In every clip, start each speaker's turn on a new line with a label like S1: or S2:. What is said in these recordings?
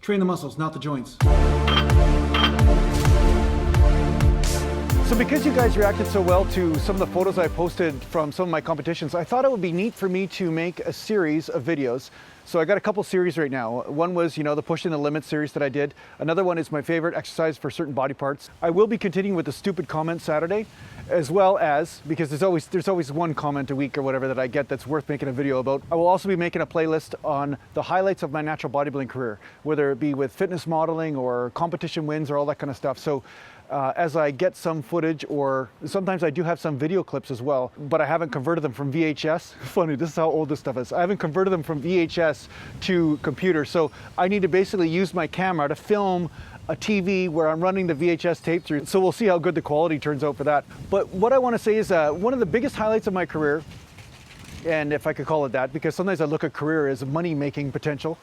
S1: Train the muscles, not the joints.
S2: So because you guys reacted so well to some of the photos I posted from some of my competitions, I thought it would be neat for me to make a series of videos. So I got a couple series right now. One was, the Pushing the Limit series that I did. Another one is my favorite exercise for certain body parts. I will be continuing with the stupid comment Saturday, as well as, because there's always one comment a week or whatever that I get that's worth making a video about. I will also be making a playlist on the highlights of my natural bodybuilding career, whether it be with fitness modeling or competition wins or all that kind of stuff. So as I get some footage, or sometimes I do have some video clips as well, but I haven't converted them from VHS. Funny, this is how old this stuff is. I haven't converted them from VHS to computer. So I need to basically use my camera to film a TV where I'm running the VHS tape through. So we'll see how good the quality turns out for that. But what I want to say is one of the biggest highlights of my career, and if I could call it that, because sometimes I look at career as money-making potential,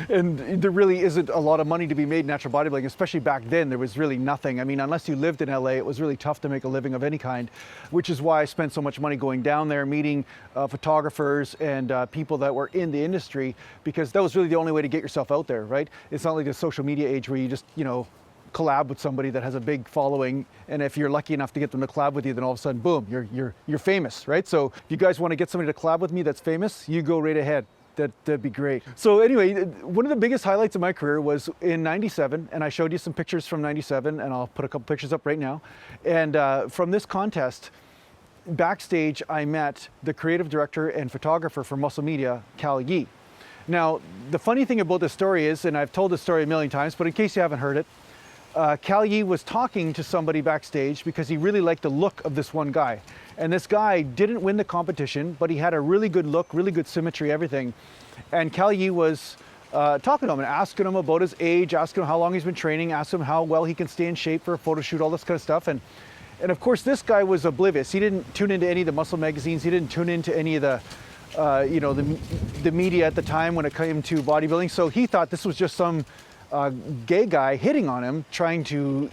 S2: and there really isn't a lot of money to be made in natural bodybuilding, especially back then. There was really nothing. I mean, unless you lived in LA, it was really tough to make a living of any kind, which is why I spent so much money going down there, meeting photographers and people that were in the industry, because that was really the only way to get yourself out there, right? It's not like the social media age where you just, collab with somebody that has a big following, and if you're lucky enough to get them to collab with you, then all of a sudden, boom, you're famous, right? So if you guys want to get somebody to collab with me that's famous, you go right ahead. That'd be great. So anyway, one of the biggest highlights of my career was in '97, and I showed you some pictures from '97, and I'll put a couple pictures up right now. And from this contest, backstage, I met the creative director and photographer for Muscle Media, Cal Yee. Now, the funny thing about this story is, and I've told this story a million times, but in case you haven't heard it, Cal Yee was talking to somebody backstage because he really liked the look of this one guy. And this guy didn't win the competition, but he had a really good look, really good symmetry, everything. And Cal Yee was talking to him and asking him about his age, asking him how long he's been training, asking him how well he can stay in shape for a photo shoot, all this kind of stuff. And of course, this guy was oblivious. He didn't tune into any of the muscle magazines. He didn't tune into any of the the media at the time when it came to bodybuilding. So he thought this was just some gay guy hitting on him, trying to,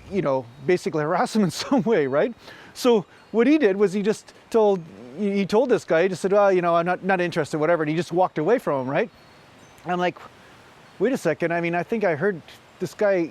S2: basically harass him in some way, right? So what he did was he told this guy, he just said, well, I'm not interested, whatever, and he just walked away from him, right? And I'm like, wait a second, I mean, I think I heard this guy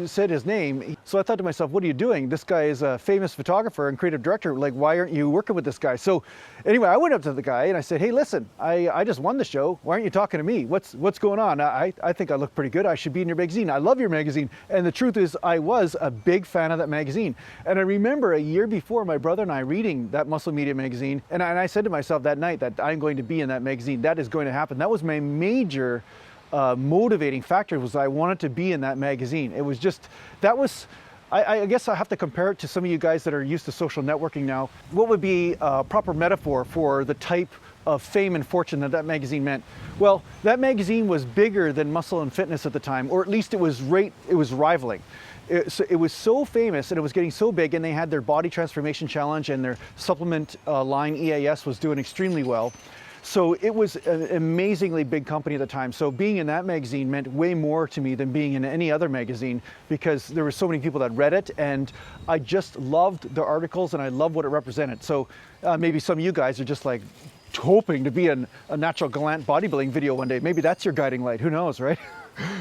S2: said his name. So I thought to myself, what are you doing? This guy is a famous photographer and creative director. Like, why aren't you working with this guy? So anyway, I went up to the guy and I said, hey, listen, I just won the show. Why aren't you talking to me? What's going on? I think I look pretty good. I should be in your magazine. I love your magazine. And the truth is, I was a big fan of that magazine. And I remember a year before, my brother and I reading that Muscle Media magazine. And I said to myself that night that I'm going to be in that magazine. That is going to happen. That was my major motivating factor, was I wanted to be in that magazine. It was just, I guess I have to compare it to some of you guys that are used to social networking now. What would be a proper metaphor for the type of fame and fortune that magazine meant? Well, that magazine was bigger than Muscle and Fitness at the time, or at least it was rivaling. It was so famous and it was getting so big, and they had their body transformation challenge, and their supplement line EAS was doing extremely well. So it was an amazingly big company at the time. So being in that magazine meant way more to me than being in any other magazine, because there were so many people that read it, and I just loved the articles and I loved what it represented. So maybe some of you guys are just like hoping to be in a natural Gallant bodybuilding video one day. Maybe that's your guiding light, who knows, right?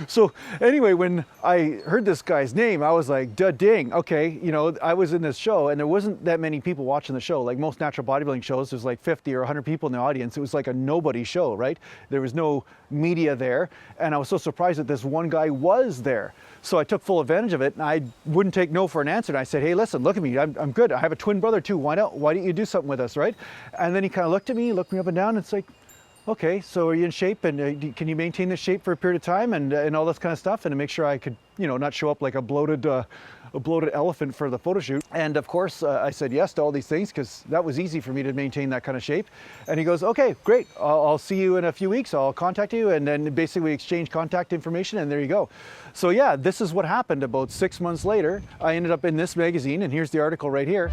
S2: So anyway, when I heard this guy's name, I was like, ding, okay, I was in this show and there wasn't that many people watching the show. Like most natural bodybuilding shows, there's like 50 or 100 people in the audience. It was like a nobody show, right? There was no media there. And I was so surprised that this one guy was there. So I took full advantage of it, and I wouldn't take no for an answer. And I said, hey, listen, look at me, I'm good. I have a twin brother too. Why don't you do something with us, right? And then he kind of looked at me, looked me up and down, and it's like, okay, so are you in shape, and can you maintain this shape for a period of time, and all this kind of stuff, and to make sure I could, not show up like a bloated elephant for the photo shoot. And of course, I said yes to all these things, because that was easy for me to maintain that kind of shape. And he goes, okay, great, I'll see you in a few weeks, I'll contact you, and then basically we exchange contact information, and there you go. So yeah, this is what happened. About 6 months later, I ended up in this magazine, and here's the article right here.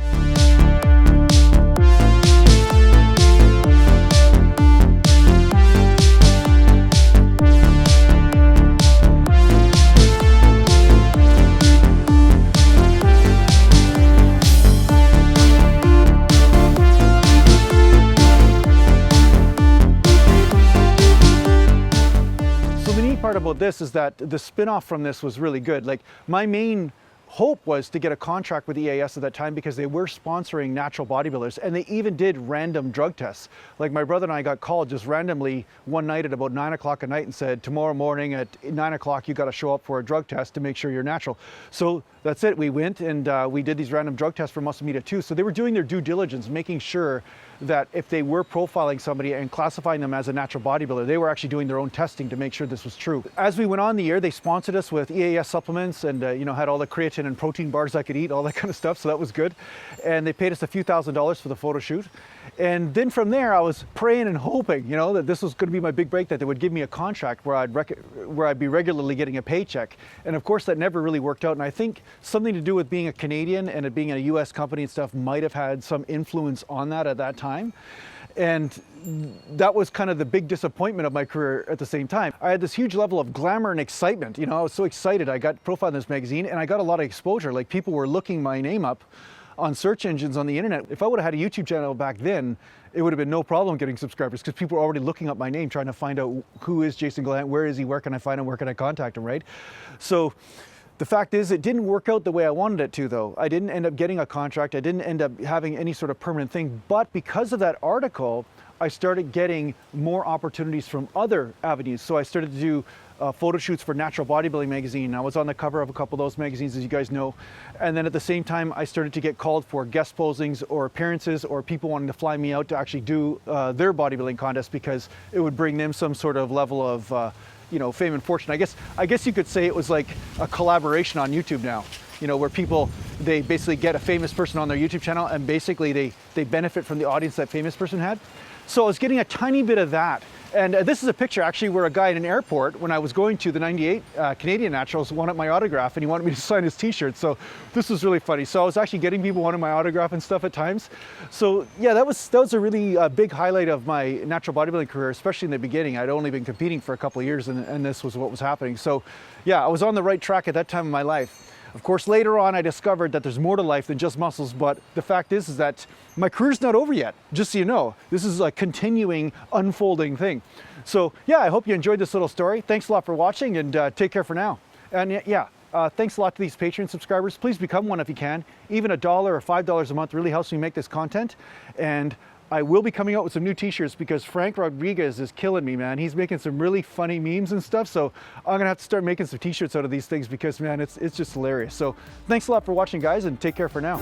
S2: about this is that the spin-off from this was really good. Like, my main hope was to get a contract with EAS at that time because they were sponsoring natural bodybuilders, and they even did random drug tests. Like, my brother and I got called just randomly one night at about 9 o'clock at night and said, tomorrow morning at 9 o'clock you got to show up for a drug test to make sure you're natural. So that's it. We went and we did these random drug tests for muscle media too. So they were doing their due diligence, making sure that if they were profiling somebody and classifying them as a natural bodybuilder, they were actually doing their own testing to make sure this was true. As we went on the year, they sponsored us with EAS supplements and you know, had all the creatine and protein bars I could eat, all that kind of stuff, so that was good. And they paid us a few $1,000s for the photo shoot. And then from there, I was praying and hoping, you know, that this was going to be my big break, that they would give me a contract where I'd be regularly getting a paycheck. And of course, that never really worked out. And I think something to do with being a Canadian and it being a US company and stuff might have had some influence on that at that time. And that was kind of the big disappointment of my career at the same time. I had this huge level of glamour and excitement. You know, I was so excited. I got profiled in this magazine and I got a lot of exposure. Like, people were looking my name up on search engines on the internet. If I would have had a YouTube channel back then, it would have been no problem getting subscribers because people were already looking up my name, trying to find out who is Jason Gallant, where is he, where can I find him, where can I contact him, right? So the fact is, it didn't work out the way I wanted it to, though. I didn't end up getting a contract. I didn't end up having any sort of permanent thing. But because of that article, I started getting more opportunities from other avenues. So I started to do photo shoots for Natural Bodybuilding magazine. I was on the cover of a couple of those magazines, as you guys know. And then at the same time, I started to get called for guest posings or appearances, or people wanting to fly me out to actually do their bodybuilding contest because it would bring them some sort of level of you know, fame and fortune. I guess you could say it was like a collaboration on YouTube now, you know, where people, they basically get a famous person on their YouTube channel and basically they benefit from the audience that famous person had. So I was getting a tiny bit of that. And this is a picture actually where a guy in an airport, when I was going to the 98 Canadian Naturals, wanted my autograph and he wanted me to sign his t-shirt. So this was really funny. So I was actually getting people wanting my autograph and stuff at times. So yeah, that was a really big highlight of my natural bodybuilding career, especially in the beginning. I'd only been competing for a couple of years and this was what was happening. So yeah, I was on the right track at that time of my life. Of course, later on, I discovered that there's more to life than just muscles, but the fact is that my career's not over yet, just so you know. This is a continuing, unfolding thing. So yeah, I hope you enjoyed this little story. Thanks a lot for watching, and take care for now. And yeah, thanks a lot to these Patreon subscribers. Please become one if you can. Even $1 or $5 a month really helps me make this content. And I will be coming out with some new t-shirts because Frank Rodriguez is killing me, man. He's making some really funny memes and stuff. So I'm gonna have to start making some t-shirts out of these things because, man, it's just hilarious. So thanks a lot for watching, guys, and take care for now.